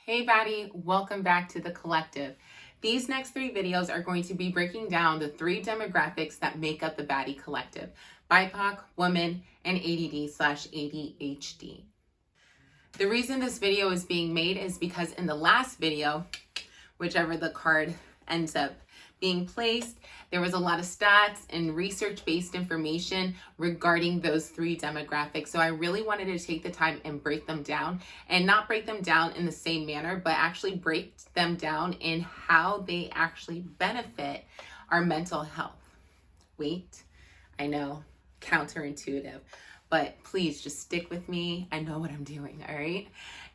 Hey baddie, welcome back to the collective. These next 3 videos are going to be breaking down the 3 demographics that make up the BADDIE Collective: BIPOC, women, and ADD/ADHD. The reason this video is being made is because in the last video, whichever the card ends up being placed, there was a lot of stats and research-based information regarding those 3 demographics. So I really wanted to take the time and break them down, and not break them down in the same manner, but actually break them down in how they actually benefit our mental health. Wait, I know, counterintuitive, but please just stick with me. I know what I'm doing, all right?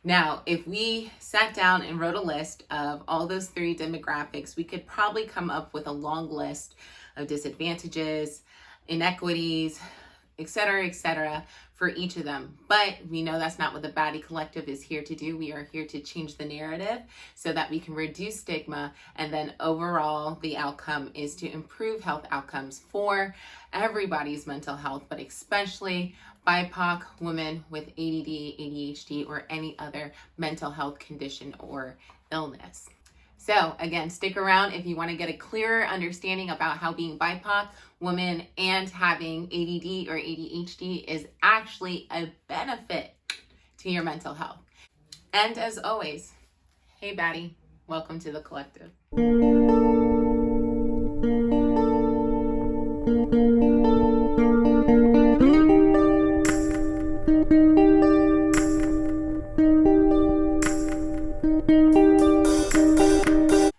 Now, if we sat down and wrote a list of all those 3 demographics, we could probably come up with a long list of disadvantages, inequities, etc., for each of them. But we know that's not what the BADDIE Collective is here to do. We are here to change the narrative so that we can reduce stigma, and then overall the outcome is to improve health outcomes for everybody's mental health, but especially BIPOC, women with ADD, ADHD, or any other mental health condition or illness. So again, stick around if you want to get a clearer understanding about how being BIPOC, woman, and having ADD or ADHD is actually a benefit to your mental health. And as always, hey baddie, welcome to the collective.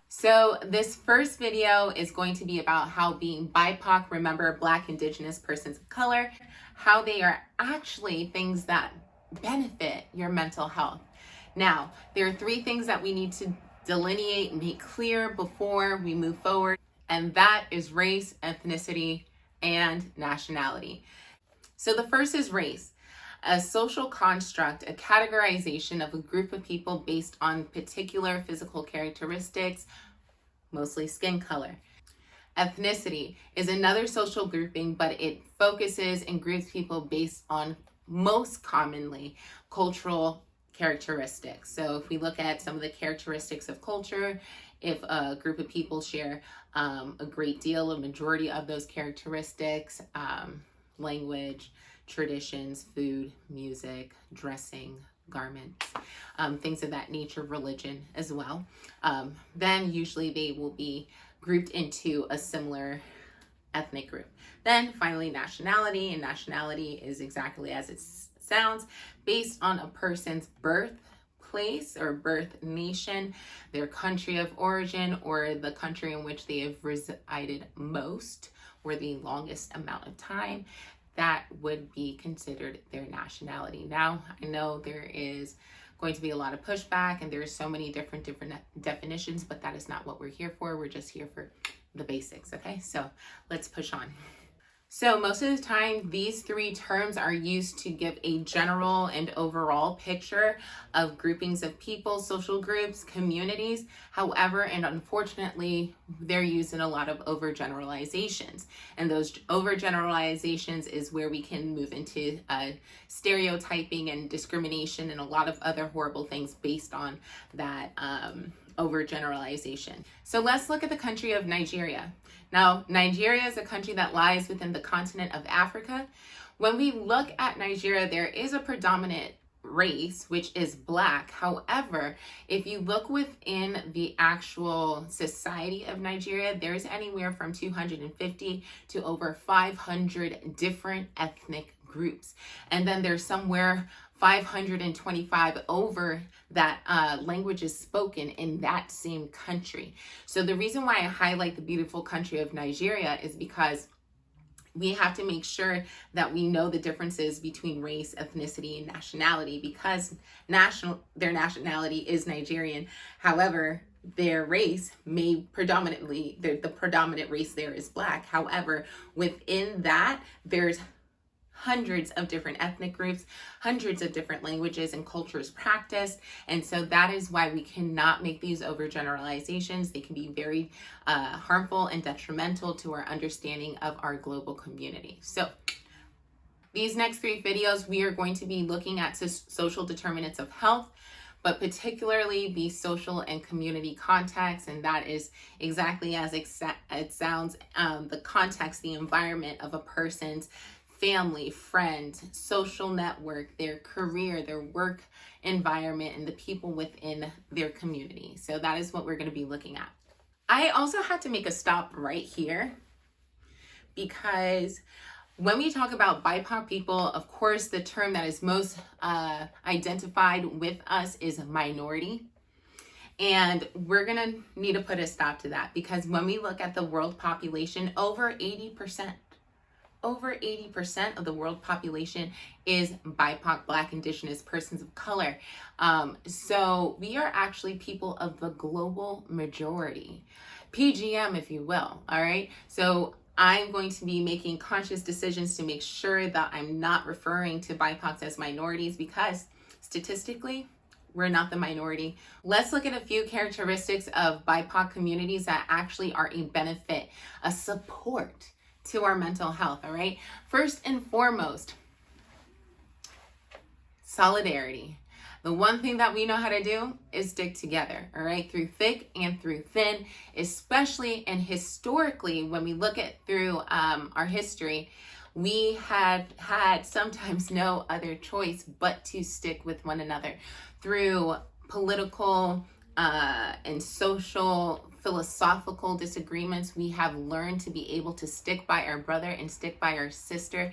So this first video is going to be about how being BIPOC, remember Black, Indigenous, persons of color, how they are actually things that benefit your mental health. Now, there are 3 things that we need to delineate and make clear before we move forward, and that is race, ethnicity, and nationality. So the first is race. A social construct, a categorization of a group of people based on particular physical characteristics, mostly skin color. Ethnicity is another social grouping, but it focuses and groups people based on, most commonly, cultural characteristics. So if we look at some of the characteristics of culture, if a group of people share a great deal, a majority of those characteristics, language, traditions, food, music, dressing, garments, things of that nature, religion as well, then usually they will be grouped into a similar ethnic group. Then finally, nationality, and nationality is exactly as it sounds, based on a person's birthplace or birth nation, their country of origin, or the country in which they have resided most or the longest amount of time. That would be considered their nationality. Now, I know there is going to be a lot of pushback, and there's so many different definitions, but that is not what we're here for. We're just here for the basics, okay? So let's push on. So most of the time, these 3 terms are used to give a general and overall picture of groupings of people, social groups, communities. However, and unfortunately, they're used in a lot of overgeneralizations. And those overgeneralizations is where we can move into stereotyping and discrimination and a lot of other horrible things based on that overgeneralization. So let's look at the country of Nigeria. Now, Nigeria is a country that lies within the continent of Africa. When we look at Nigeria, there is a predominant race, which is Black. However, if you look within the actual society of Nigeria, there's anywhere from 250 to over 500 different ethnic groups. And then there's somewhere 525 over that languages spoken in that same country. So the reason why I highlight the beautiful country of Nigeria is because we have to make sure that we know the differences between race, ethnicity, and nationality, because their nationality is Nigerian. However, their race may predominantly, the predominant race there is Black. However, within that, there's hundreds of different ethnic groups, hundreds of different languages and cultures practiced. And so that is why we cannot make these overgeneralizations. They can be very harmful and detrimental to our understanding of our global community. So these next 3 videos, we are going to be looking at social determinants of health, but particularly the social and community context. And that is exactly as it sounds, the context, the environment of a person's family, friend, social network, their career, their work environment, and the people within their community. So that is what we're going to be looking at. I also had to make a stop right here because when we talk about BIPOC people, of course, the term that is most identified with us is minority. And we're going to need to put a stop to that, because when we look at the world population, over 80% of the world population is BIPOC, Black, Indigenous, persons of color. So we are actually people of the global majority, PGM, if you will. All right. So I'm going to be making conscious decisions to make sure that I'm not referring to BIPOCs as minorities, because statistically, we're not the minority. Let's look at a few characteristics of BIPOC communities that actually are a benefit, a support to our mental health, all right? First and foremost, solidarity. The one thing that we know how to do is stick together, all right? Through thick and through thin, especially and historically, when we look at through our history, we have had sometimes no other choice but to stick with one another through political and social, philosophical disagreements. We have learned to be able to stick by our brother and stick by our sister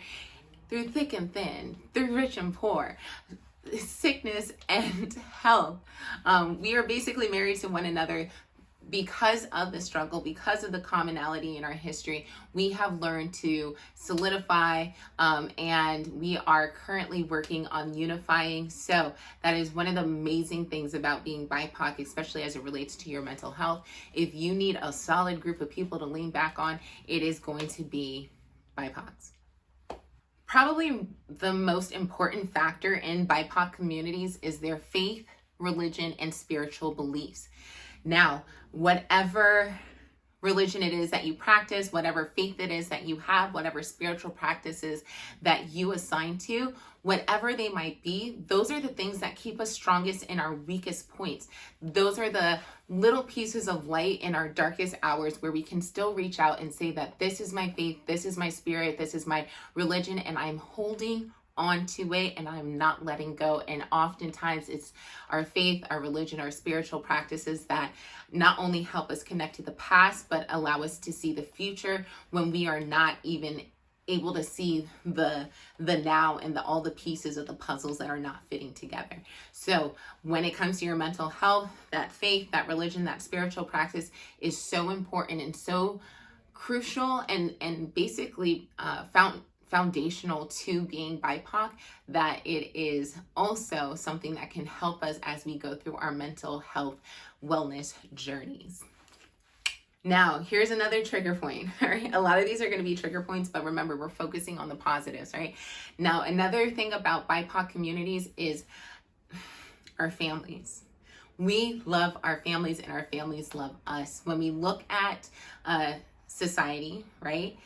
through thick and thin, through rich and poor, sickness and health. We are basically married to one another because of the struggle, because of the commonality in our history. We have learned to solidify, and we are currently working on unifying. So that is one of the amazing things about being BIPOC, especially as it relates to your mental health. If you need a solid group of people to lean back on, it is going to be BIPOCs. Probably the most important factor in BIPOC communities is their faith, religion, and spiritual beliefs. Now, whatever religion it is that you practice, whatever faith it is that you have, whatever spiritual practices that you assign to, whatever they might be, those are the things that keep us strongest in our weakest points. Those are the little pieces of light in our darkest hours where we can still reach out and say that this is my faith, this is my spirit, this is my religion, and I'm holding onto it and I'm not letting go. And oftentimes it's our faith, our religion, our spiritual practices that not only help us connect to the past, but allow us to see the future when we are not even able to see the now and all the pieces of the puzzles that are not fitting together. So when it comes to your mental health, that faith, that religion, that spiritual practice is so important and so crucial and basically foundational to being BIPOC, that it is also something that can help us as we go through our mental health wellness journeys. Now, here's another trigger point, all right? A lot of these are going to be trigger points, but remember, we're focusing on the positives, right? Now, another thing about BIPOC communities is our families. We love our families and our families love us. When we look at society, right?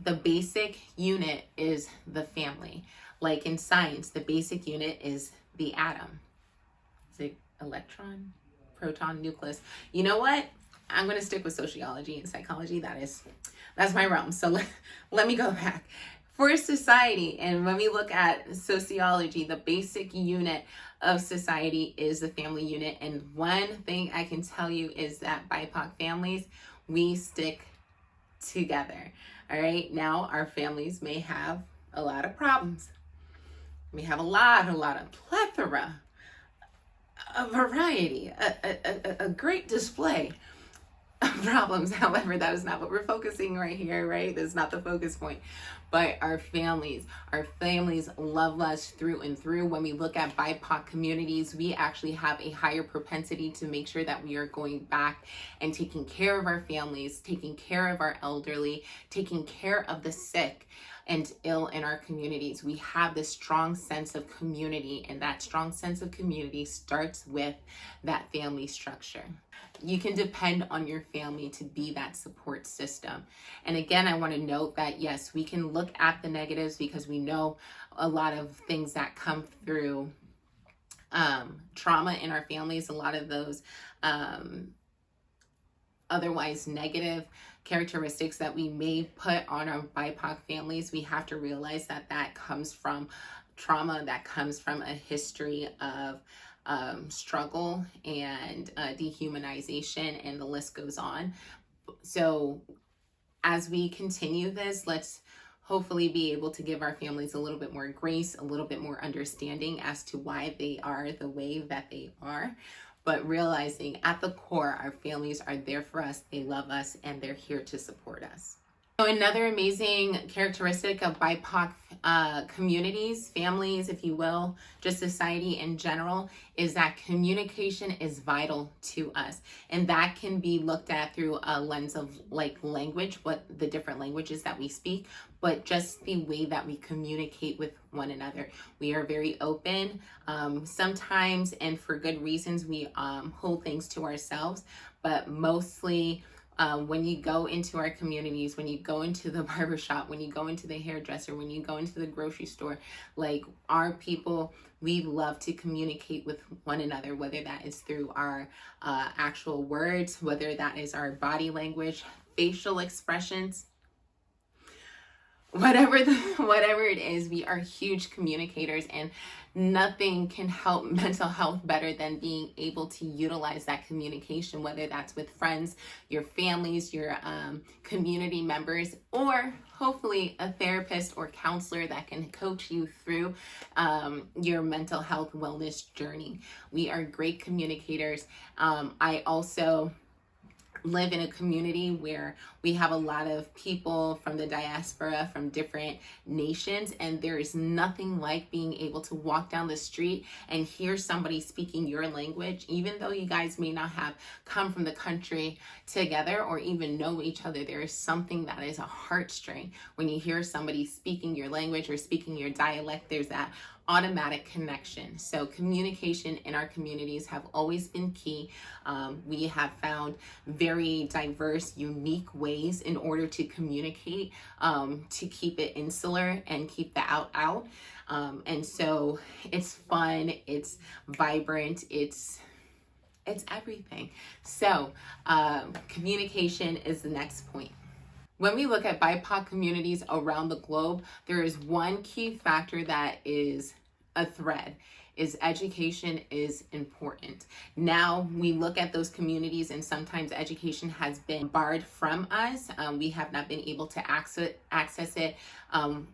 The basic unit is the family. Like in science, the basic unit is the atom. Is it electron, proton, nucleus? You know what? I'm going to stick with sociology and psychology. That's my realm. So let me go back. For society, and when we look at sociology, the basic unit of society is the family unit. And one thing I can tell you is that BIPOC families, we stick together. All right. Now, our families may have a lot of problems. We have a lot of plethora, a variety, a great display of problems. However, that is not what we're focusing right here, right? That's not the focus point. But our families love us through and through. When we look at BIPOC communities, we actually have a higher propensity to make sure that we are going back and taking care of our families, taking care of our elderly, taking care of the sick and ill in our communities. We have this strong sense of community, and that strong sense of community starts with that family structure. You can depend on your family to be that support system. And again, I want to note that yes, we can look at the negatives because we know a lot of things that come through trauma in our families, a lot of those otherwise negative characteristics that we may put on our BIPOC families, we have to realize that that comes from trauma, that comes from a history of struggle and dehumanization, and the list goes on. So as we continue this, let's hopefully be able to give our families a little bit more grace, a little bit more understanding as to why they are the way that they are. But realizing at the core, our families are there for us, they love us, and they're here to support us. So another amazing characteristic of BIPOC communities, families, if you will, just society in general, is that communication is vital to us. And that can be looked at through a lens of like language, what the different languages that we speak, but just the way that we communicate with one another. We are very open. Sometimes, and for good reasons, we hold things to ourselves, but mostly when you go into our communities, when you go into the barbershop, when you go into the hairdresser, when you go into the grocery store, like our people, we love to communicate with one another, whether that is through our actual words, whether that is our body language, facial expressions, whatever it is. We are huge communicators, and nothing can help mental health better than being able to utilize that communication, whether that's with friends, your families, your community members, or hopefully a therapist or counselor that can coach you through your mental health wellness journey. We are great communicators. I also live in a community where we have a lot of people from the diaspora, from different nations, and there is nothing like being able to walk down the street and hear somebody speaking your language, even though you guys may not have come from the country together or even know each other. There is something that is a heartstring when you hear somebody speaking your language or speaking your dialect. There's that automatic connection. So communication in our communities have always been key. We have found very diverse, unique ways in order to communicate, to keep it insular and keep the out. And so it's fun, it's vibrant, it's everything. So communication is the next point. When we look at BIPOC communities around the globe, there is one key factor that is a thread, is education is important. Now we look at those communities and sometimes education has been barred from us. We have not been able to access it.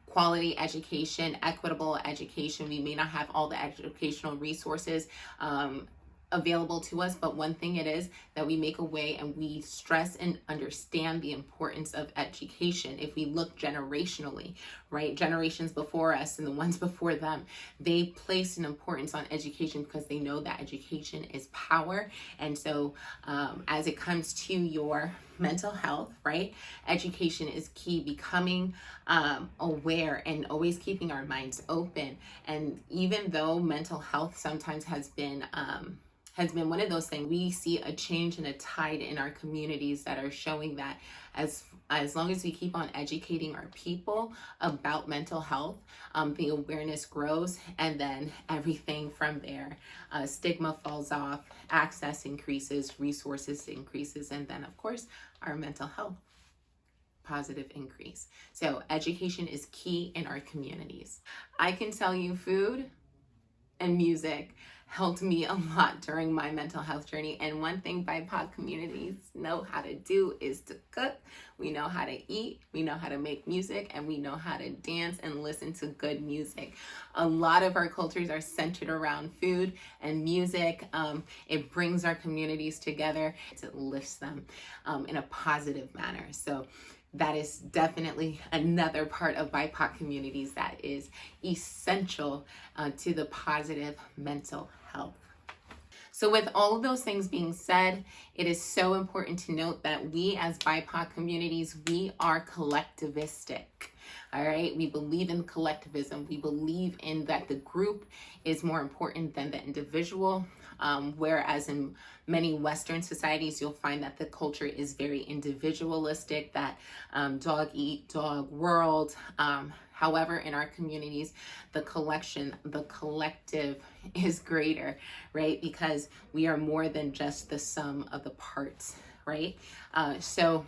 Quality education, equitable education. We may not have all the educational resources available to us, but one thing it is that we make a way, and we stress and understand the importance of education. If we look generationally, right, generations before us and the ones before them, they place an importance on education because they know that education is power. And so as it comes to your mental health, right, education is key. Becoming aware and always keeping our minds open. And even though mental health sometimes has been one of those things, we see a change and a tide in our communities that are showing that as long as we keep on educating our people about mental health, the awareness grows, and then everything from there, stigma falls off, access increases, resources increases, and then of course our mental health positive increase. So education is key in our communities. I can tell you food and music helped me a lot during my mental health journey. And one thing BIPOC communities know how to do is to cook. We know how to eat, we know how to make music, and we know how to dance and listen to good music. A lot of our cultures are centered around food and music. It brings our communities together. It lifts them in a positive manner. So that is definitely another part of BIPOC communities that is essential to the positive mental health. So with all of those things being said, it is so important to note that we as BIPOC communities, we are collectivistic. All right, we believe in collectivism. We believe in that the group is more important than the individual. Whereas in many Western societies, you'll find that the culture is very individualistic, that dog eat dog world. However, in our communities, the collective is greater, right? Because we are more than just the sum of the parts, right? So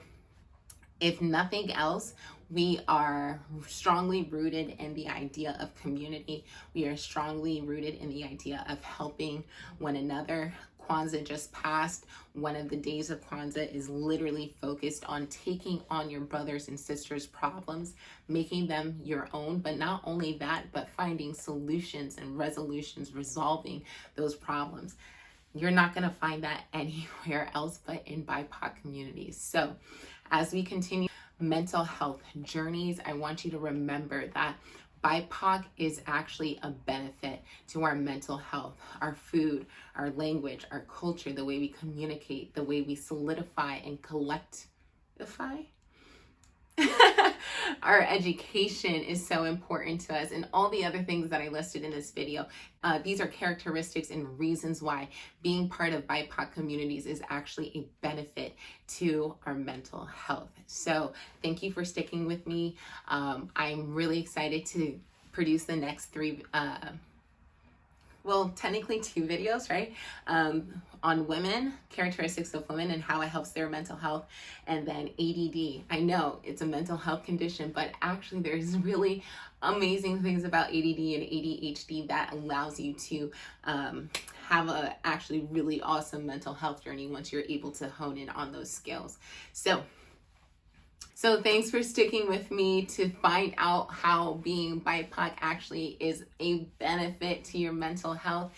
if nothing else, we are strongly rooted in the idea of community. We are strongly rooted in the idea of helping one another. Kwanzaa just passed. One of the days of Kwanzaa is literally focused on taking on your brothers and sisters' problems, making them your own, but not only that, but finding solutions and resolutions, resolving those problems. You're not going to find that anywhere else but in BIPOC communities. So as we continue mental health journeys, I want you to remember that BIPOC is actually a benefit to our mental health, our food, our language, our culture, the way we communicate, the way we solidify and collectivify. Our education is so important to us, and all the other things that I listed in this video. These are characteristics and reasons why being part of BIPOC communities is actually a benefit to our mental health. So thank you for sticking with me. I'm really excited to produce the next three, well, technically 2 videos, right? On women, characteristics of women and how it helps their mental health, and then ADD. I know it's a mental health condition, but actually there's really amazing things about ADD and ADHD that allows you to have a actually really awesome mental health journey once you're able to hone in on those skills. So thanks for sticking with me to find out how being BIPOC actually is a benefit to your mental health.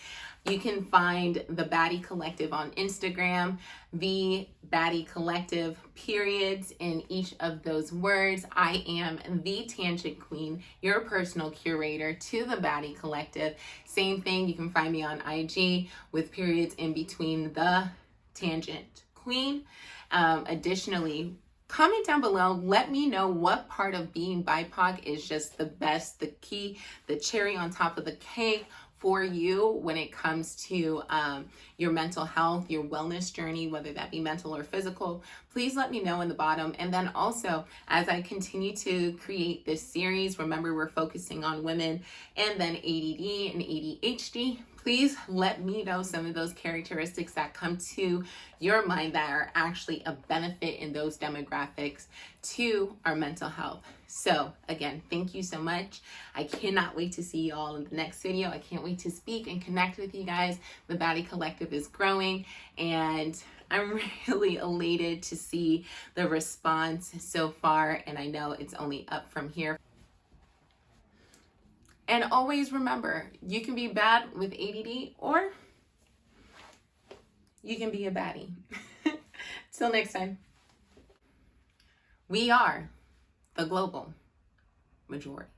You can find the BADDIE Collective on Instagram, the BADDIE Collective, periods in each of those words. I am the Tangent Queen, your personal curator to the BADDIE Collective. Same thing, you can find me on IG with periods in between the Tangent Queen. Additionally, comment down below, let me know what part of being BIPOC is just the best, the key, the cherry on top of the cake for you when it comes to your mental health, your wellness journey, whether that be mental or physical. Please let me know in the bottom. And then also, as I continue to create this series, remember we're focusing on women and then ADD and ADHD. Please let me know some of those characteristics that come to your mind that are actually a benefit in those demographics to our mental health. So again, thank you so much. I cannot wait to see you all in the next video. I can't wait to speak and connect with you guys. The BADDIE Collective is growing, and I'm really elated to see the response so far, and I know it's only up from here. And always remember, you can be bad with ADD, or you can be a baddie. Till next time. We are the global majority.